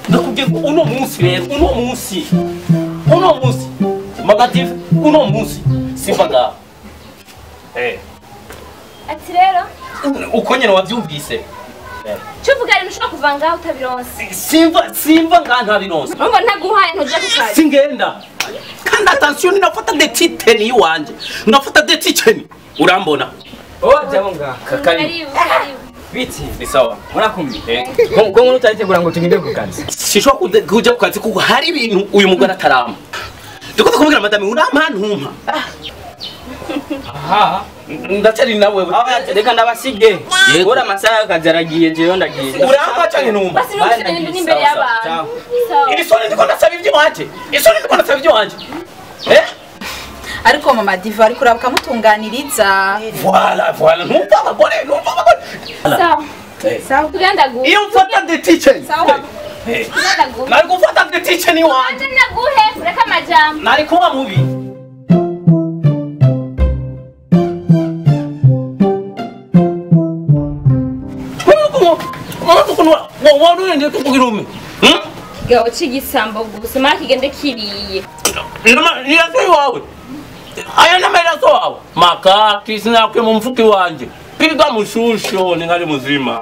nakubwiye uno munsi rero uno munsi magatifu uno munsi simbaga ati rero uko nyene wavyumvise cyuvuga rero ushobora kuva ngaho utabironse simva ngaho ntabironse ngo ntaguhaye ntuja ku kazi singenda kandi attention ninafata detiteni iwanje ndafata detiteni urambona jabo ngaha karibu biti ni sawa murakumbi ngo utaritegura ngo tugende ku kazi sishobora kuja ku kazi kuko hari ibintu uyu mugore atarama ndiko kumubwira madame urampa ntumpa aha ndacari nawe reka ndabasige ora amasaha y'akazi aragiye jewe ndagiye urampa canke ntumpa basi ntushire n'imbere y'abantu iri soni ndiko ndasaba ivyo wanje ariko mama diva ariko urabuka mutunganiriza voilà numva abagore sawa tugenda guhe iyo mfata the teacher sawa nari gufata the teacher ni wanje anje naguhe ureka amajambo nari kuba mubi waruende kukugirume gaho cigisambo gusa mara kigende kiriye niraso iwawe aya nameraso wawe makati sinakwe mu mfuki wanje piga mushusho ningali muzima